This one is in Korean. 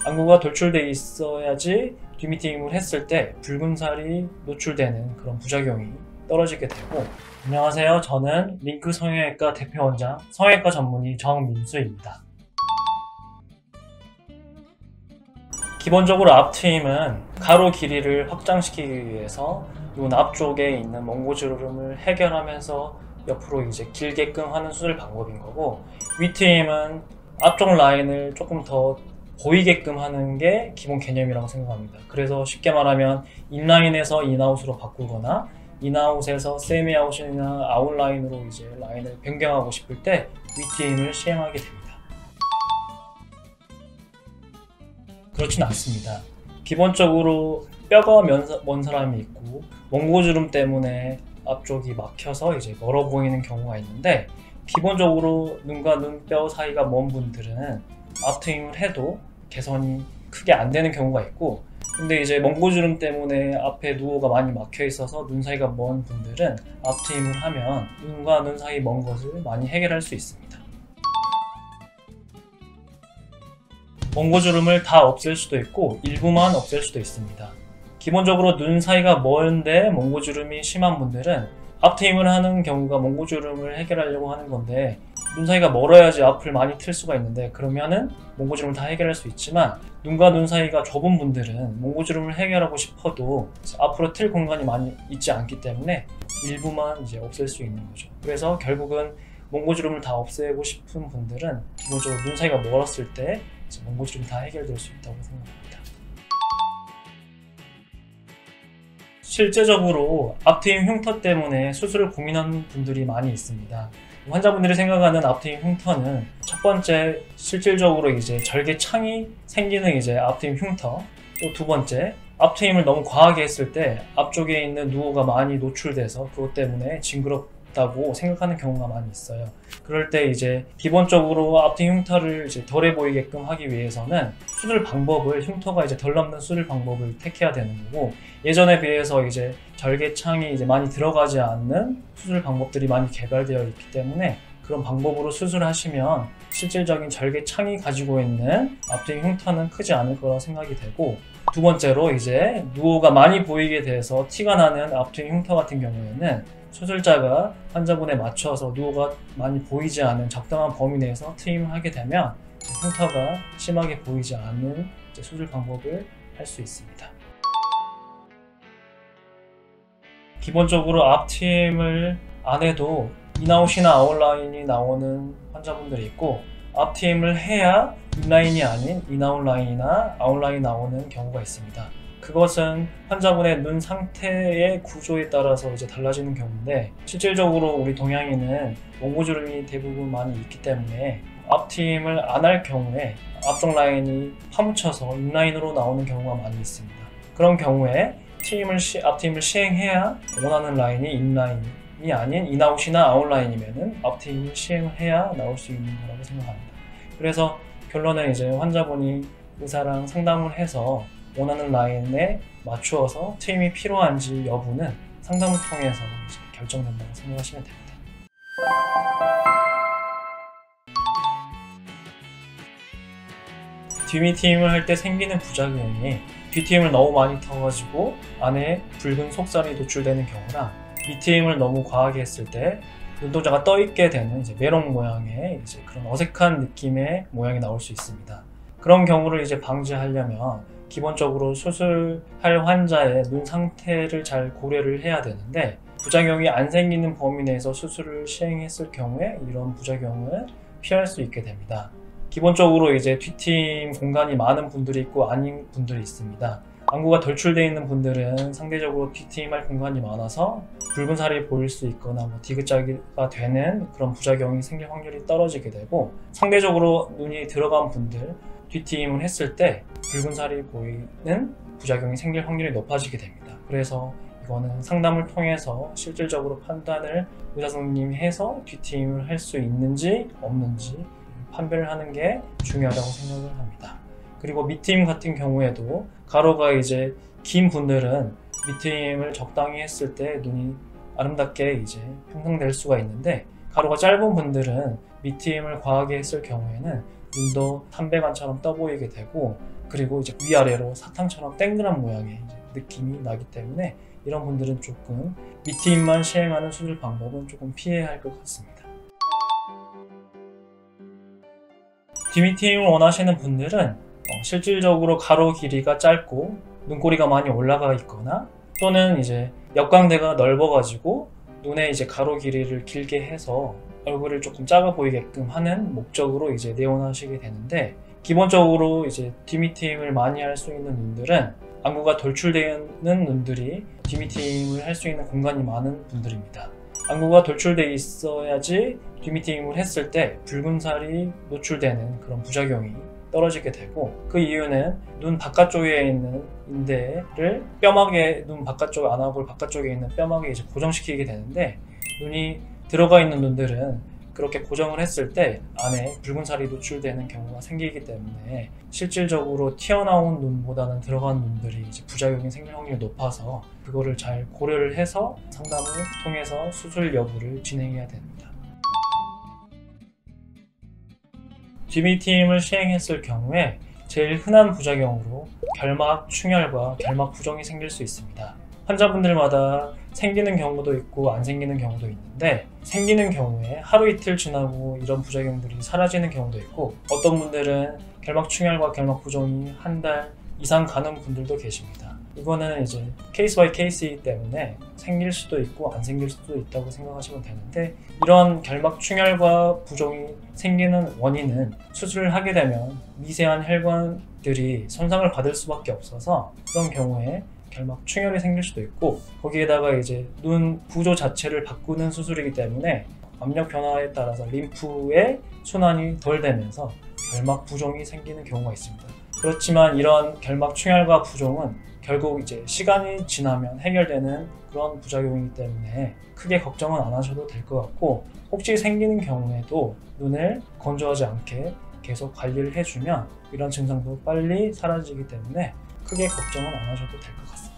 안구가 돌출돼 있어야지 뒷미팅을 했을 때 붉은 살이 노출되는 그런 부작용이 떨어지게 되고. 안녕하세요. 저는 링크 성형외과 대표원장 성형외과 전문의 정민수입니다. 기본적으로 앞트임은 가로 길이를 확장시키기 위해서 눈 앞쪽에 있는 몽고주름을 해결하면서 옆으로 이제 길게끔 하는 수술 방법인 거고, 윗트임은 앞쪽 라인을 조금 더 보이게끔 하는 게 기본 개념이라고 생각합니다. 그래서 쉽게 말하면 인라인에서 인아웃으로 바꾸거나 인아웃에서 세미아웃이나 아웃라인으로 이제 라인을 변경하고 싶을 때 윗트임을 시행하게 됩니다. 그렇진 않습니다. 기본적으로 뼈가 먼 사람이 있고 몽고주름 때문에 앞쪽이 막혀서 이제 멀어 보이는 경우가 있는데, 기본적으로 눈과 눈뼈 사이가 먼 분들은 앞트임을 해도 개선이 크게 안 되는 경우가 있고, 근데 이제 몽고주름 때문에 앞에 누오가 많이 막혀 있어서 눈 사이가 먼 분들은 앞트임을 하면 눈과 눈 사이 먼 것을 많이 해결할 수 있습니다. 몽고주름을 다 없앨 수도 있고 일부만 없앨 수도 있습니다. 기본적으로 눈 사이가 먼데 몽고주름이 심한 분들은 앞트임을 하는 경우가 몽고주름을 해결하려고 하는 건데, 눈 사이가 멀어야지 앞을 많이 틀 수가 있는데 그러면은 몽고주름을 다 해결할 수 있지만, 눈과 눈 사이가 좁은 분들은 몽고주름을 해결하고 싶어도 앞으로 틀 공간이 많이 있지 않기 때문에 일부만 이제 없앨 수 있는 거죠. 그래서 결국은 몽고주름을 다 없애고 싶은 분들은 기본적으로 눈 사이가 멀었을 때 몽고주름이 다 해결될 수 있다고 생각합니다. 실제적으로 앞트임 흉터 때문에 수술을 고민하는 분들이 많이 있습니다. 환자분들이 생각하는 앞트임 흉터는 첫 번째, 실질적으로 이제 절개창이 생기는 이제 앞트임 흉터, 또 두 번째, 앞트임을 너무 과하게 했을 때 앞쪽에 있는 누오가 많이 노출돼서 그것 때문에 징그럽다고 생각하는 경우가 많이 있어요. 그럴 때 이제 기본적으로 앞트임 흉터를 이제 덜해 보이게끔 하기 위해서는 수술 방법을, 흉터가 이제 덜 남는 수술 방법을 택해야 되는 거고, 예전에 비해서 이제 절개창이 이제 많이 들어가지 않는 수술 방법들이 많이 개발되어 있기 때문에 그런 방법으로 수술하시면 실질적인 절개창이 가지고 있는 앞트임 흉터는 크지 않을 거라 생각이 되고, 두 번째로 이제 누오가 많이 보이게 돼서 티가 나는 앞트임 흉터 같은 경우에는 수술자가 환자분에 맞춰서 누오가 많이 보이지 않은 적당한 범위 내에서 트임을 하게 되면 흉터가 심하게 보이지 않는 수술 방법을 할 수 있습니다. 기본적으로 앞트임을 안 해도 인아웃이나 아웃라인이 나오는 환자분들이 있고, 앞트임을 해야 인라인이 아닌 인아웃 라인이나 아웃라인이 나오는 경우가 있습니다. 그것은 환자분의 눈 상태의 구조에 따라서 이제 달라지는 경우인데, 실질적으로 우리 동양인은 몽고주름이 대부분 많이 있기 때문에 앞트임을 안 할 경우에 앞쪽 라인이 파묻혀서 인라인으로 나오는 경우가 많이 있습니다. 그런 경우에 앞트임을 시행해야 원하는 라인이 인라인이 아닌 인아웃이나 아웃라인이면은 앞트임을 시행을 해야 나올 수 있는 거라고 생각합니다. 그래서 결론은 이제 환자분이 의사랑 상담을 해서 원하는 라인에 맞추어서 트임이 필요한지 여부는 상담을 통해서 이제 결정된다고 생각하시면 됩니다. 뒷미트임을 할 때 생기는 부작용이 뒷트임을 너무 많이 터가지고 안에 붉은 속살이 노출되는 경우나, 밑트임을 너무 과하게 했을 때 눈동자가 떠있게 되는 이제 메롱 모양의 이제 그런 어색한 느낌의 모양이 나올 수 있습니다. 그런 경우를 이제 방지하려면 기본적으로 수술할 환자의 눈 상태를 잘 고려를 해야 되는데, 부작용이 안 생기는 범위 내에서 수술을 시행했을 경우에 이런 부작용을 피할 수 있게 됩니다. 기본적으로 이제 뒷트임 공간이 많은 분들이 있고 아닌 분들이 있습니다. 안구가 돌출되어 있는 분들은 상대적으로 뒷트임할 공간이 많아서 붉은 살이 보일 수 있거나 디귿자가 되는 그런 부작용이 생길 확률이 떨어지게 되고, 상대적으로 눈이 들어간 분들, 뒷트임을 했을 때 붉은 살이 보이는 부작용이 생길 확률이 높아지게 됩니다. 그래서 이거는 상담을 통해서 실질적으로 판단을 의사 선생님이 해서 뒷트임을 할 수 있는지 없는지 판별을 하는 게 중요하다고 생각을 합니다. 그리고 밑트임 같은 경우에도 가로가 이제 긴 분들은 밑트임을 적당히 했을 때 눈이 아름답게 이제 형성될 수가 있는데, 가로가 짧은 분들은 밑트임을 과하게 했을 경우에는 눈도 삼배간처럼 떠 보이게 되고, 그리고 이제 위아래로 사탕처럼 땡그란 모양의 이제 느낌이 나기 때문에 이런 분들은 조금 밑트임만 시행하는 수술 방법은 조금 피해야 할 것 같습니다. 뒤밑트임을 원하시는 분들은 실질적으로 가로 길이가 짧고 눈꼬리가 많이 올라가 있거나, 또는 이제 역광대가 넓어가지고 눈의 이제 가로 길이를 길게 해서 얼굴을 조금 작아 보이게끔 하는 목적으로 이제 내원하시게 되는데, 기본적으로 이제 뒤밑트임을 많이 할 수 있는 눈들은 안구가 돌출되어 있는 눈들이 뒤밑트임을 할 수 있는 공간이 많은 분들입니다. 안구가 돌출되어 있어야지 뒤밑트임을 했을 때 붉은 살이 노출되는 그런 부작용이 떨어지게 되고, 그 이유는 눈 바깥쪽에 있는 인대를 뼈막에, 눈 바깥쪽 안압을 바깥쪽에 있는 뼈막에 이제 고정시키게 되는데, 눈이 들어가 있는 눈들은 그렇게 고정을 했을 때 안에 붉은 살이 노출되는 경우가 생기기 때문에 실질적으로 튀어나온 눈보다는 들어간 눈들이 이제 부작용이 생길 확률이 높아서 그거를 잘 고려를 해서 상담을 통해서 수술 여부를 진행해야 됩니다. 뒤밑트임을 시행했을 경우에 제일 흔한 부작용으로 결막 충혈과 결막 부종이 생길 수 있습니다. 환자분들마다 생기는 경우도 있고 안 생기는 경우도 있는데, 생기는 경우에 하루 이틀 지나고 이런 부작용들이 사라지는 경우도 있고, 어떤 분들은 결막 충혈과 결막 부종이 한 달 이상 가는 분들도 계십니다. 이거는 이제 케이스 바이 케이스이기 때문에 생길 수도 있고 안 생길 수도 있다고 생각하시면 되는데, 이런 결막 충혈과 부종이 생기는 원인은 수술을 하게 되면 미세한 혈관들이 손상을 받을 수밖에 없어서 그런 경우에 결막 충혈이 생길 수도 있고, 거기에다가 이제 눈 구조 자체를 바꾸는 수술이기 때문에 압력 변화에 따라서 림프의 순환이 덜 되면서 결막 부종이 생기는 경우가 있습니다. 그렇지만 이런 결막 충혈과 부종은 결국 이제 시간이 지나면 해결되는 그런 부작용이기 때문에 크게 걱정은 안 하셔도 될 것 같고, 혹시 생기는 경우에도 눈을 건조하지 않게 계속 관리를 해주면 이런 증상도 빨리 사라지기 때문에 크게 걱정은 안 하셔도 될 것 같습니다.